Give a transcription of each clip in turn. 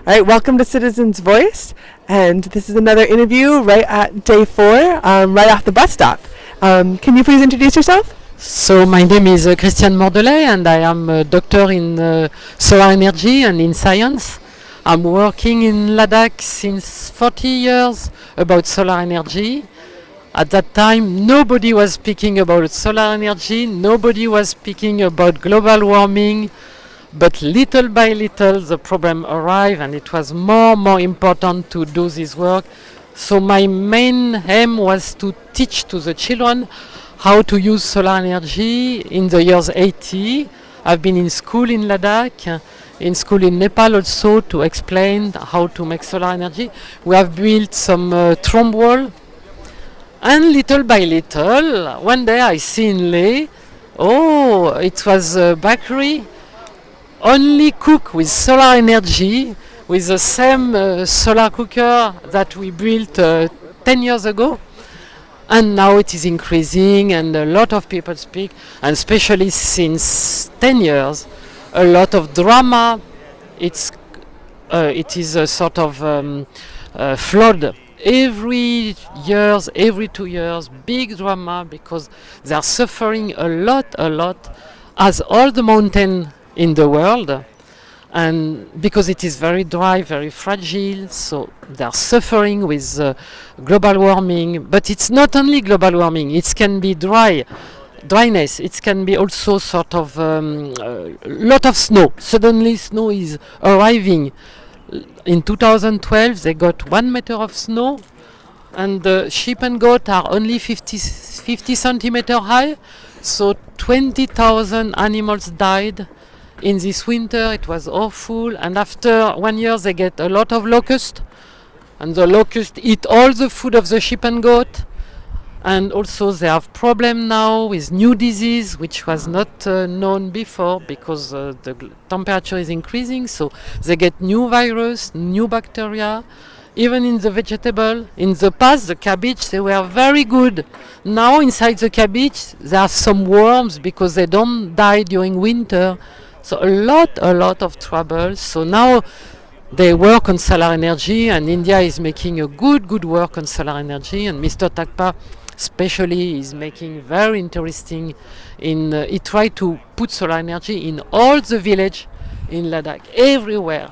All right, welcome to Citizens Voice, and this is another interview right at day 4, right off the bus stop. Can you please introduce yourself? So my name is Christiane Mordelet, and I am a doctor in solar energy and in science. I'm working in Ladakh since 40 years about solar energy. At that time, nobody was speaking about solar energy, nobody was speaking about global warming, but little by little the problem arrived, and it was more important to do this work. So my main aim was to teach to the children how to use solar energy in the years 80. I've been in school in Ladakh, in school in Nepal also, to explain how to make solar energy. We have built some trombe wall, and little by little, one day I see in Leh, it was a bakery only cook with solar energy, with the same solar cooker that we built 10 years ago. And now it is increasing, and a lot of people speak, and especially since 10 years, a lot of drama. It is a sort of flood. Every 2 years, big drama, because they are suffering a lot, as all the mountain in the world, and because it is very dry, very fragile, so they are suffering with global warming. But it's not only global warming, it can be dryness, it can be also sort of lot of snow. Suddenly snow is arriving. In 2012 they got 1 meter of snow, and the sheep and goat are only 50 centimeter high, so 20,000 animals died. In this winter it was awful, and after 1 year they get a lot of locusts, and the locusts eat all the food of the sheep and goat. And also they have problem now with new disease which was not known before, because the temperature is increasing, so they get new virus, new bacteria. Even in the vegetable, in the past the cabbage, they were very good. Now inside the cabbage there are some worms because they don't die during winter. So a lot of trouble. So now they work on solar energy, and India is making a good work on solar energy, and Mr. Thakpa especially is making very interesting he tried to put solar energy in all the village in Ladakh, everywhere.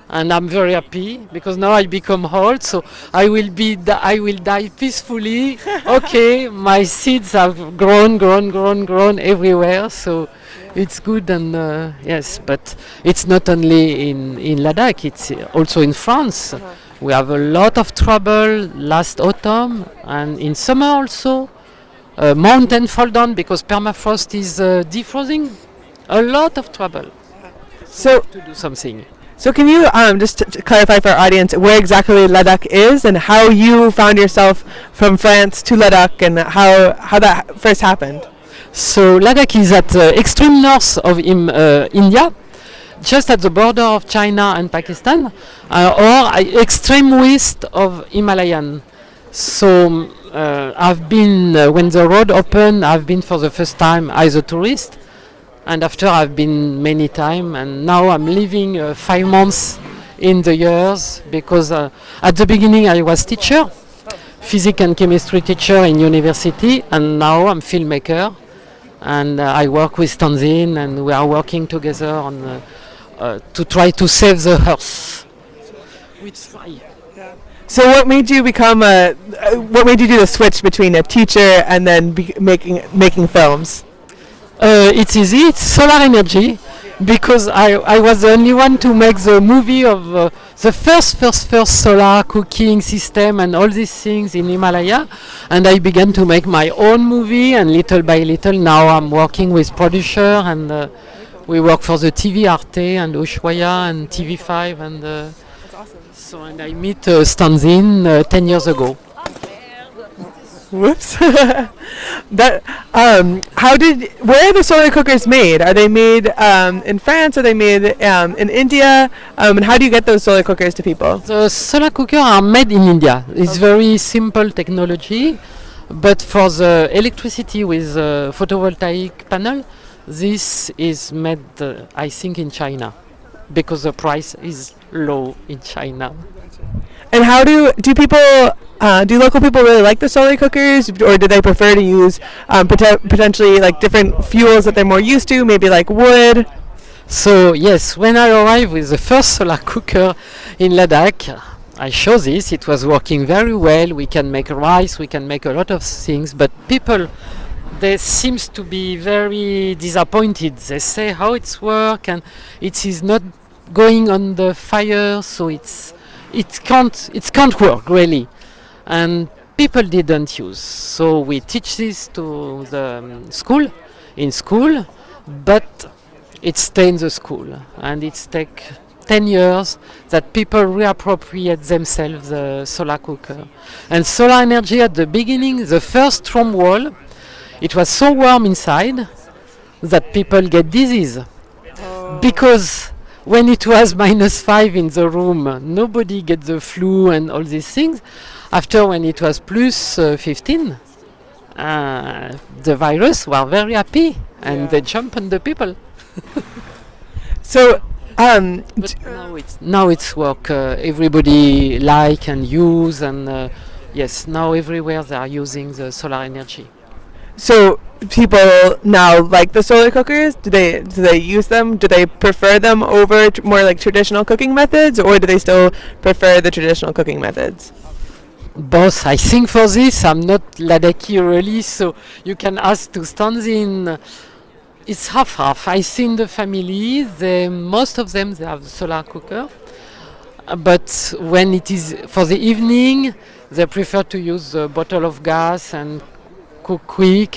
And I'm very happy because now I become old, so I will die peacefully. Okay, my seeds have grown everywhere, so it's good. And yes, but it's not only in Ladakh, it's also in France. We have a lot of trouble last autumn, and in summer also. Mountain fall down because permafrost is defrosting. A lot of trouble. So to do something. So can you just to clarify for our audience where exactly Ladakh is, and how you found yourself from France to Ladakh, and how that first happened? So Ladakh is at the extreme north of India, just at the border of China and Pakistan, or extreme west of Himalayan. So I've been, when the road opened, I've been for the first time as a tourist, and after I've been many times, and now I'm living 5 months in the years, because at the beginning I was teacher, physics and chemistry teacher in university, and now I'm filmmaker, and I work with Tanzin, and we are working together on to try to save the earth. So what made you what made you do the switch between a teacher and then making films? It's easy, it's solar energy, because I was the only one to make the movie of the first solar cooking system and all these things in Himalaya, and I began to make my own movie, and little by little now I'm working with producer, and we work for the TV Arte and Ushuaia and TV5, and That's awesome. so and I met Stanzin 10 years ago. Whoops. Where are the solar cookers made? Are they made in France? Are they made in India? And how do you get those solar cookers to people? The solar cookers are made in India. It's very simple technology, but for the electricity with photovoltaic panel, this is made, I think, in China, because the price is low in China. And how do people do local people really like the solar cookers, or do they prefer to use potentially like different fuels that they're more used to, maybe like wood? So yes, when I arrived with the first solar cooker in Ladakh, I show this. It was working very well. We can make rice, we can make a lot of things, but people, they seems to be very disappointed. They say how it's work and it is not going on the fire, so it can't work really, and people didn't use. So we teach this to the school, but it stay in the school, and it's take 10 years that people reappropriate themselves the solar cooker. And solar energy at the beginning, the first room wall, it was so warm inside that people get disease. Because when it was -5 in the room, nobody get the flu and all these things. After when it was plus 15, the virus were very happy and they jump on the people. So But now it's work. Everybody like and use, and yes, now everywhere they are using the solar energy. so people now like the solar cookers. Do they use them? Do they prefer them over more like traditional cooking methods, or do they still prefer the traditional cooking methods? Both, I think. For this, I'm not Ladakhi really, so you can ask to stand in. It's half-half. I think the family, most of them, they have a solar cooker. But when it is for the evening, they prefer to use a bottle of gas and cook quick.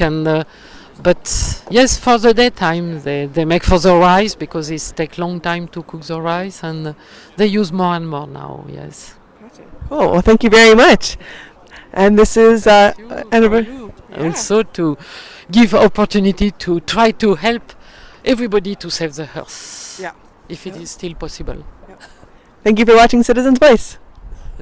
But yes, for the daytime, they make for the rice because it takes long time to cook the rice, and they use more and more now. Yes. Cool. Well, thank you very much. And this is Also to give opportunity to try to help everybody to save the earth. Yeah. If it is still possible. Thank you for watching Citizens Voice.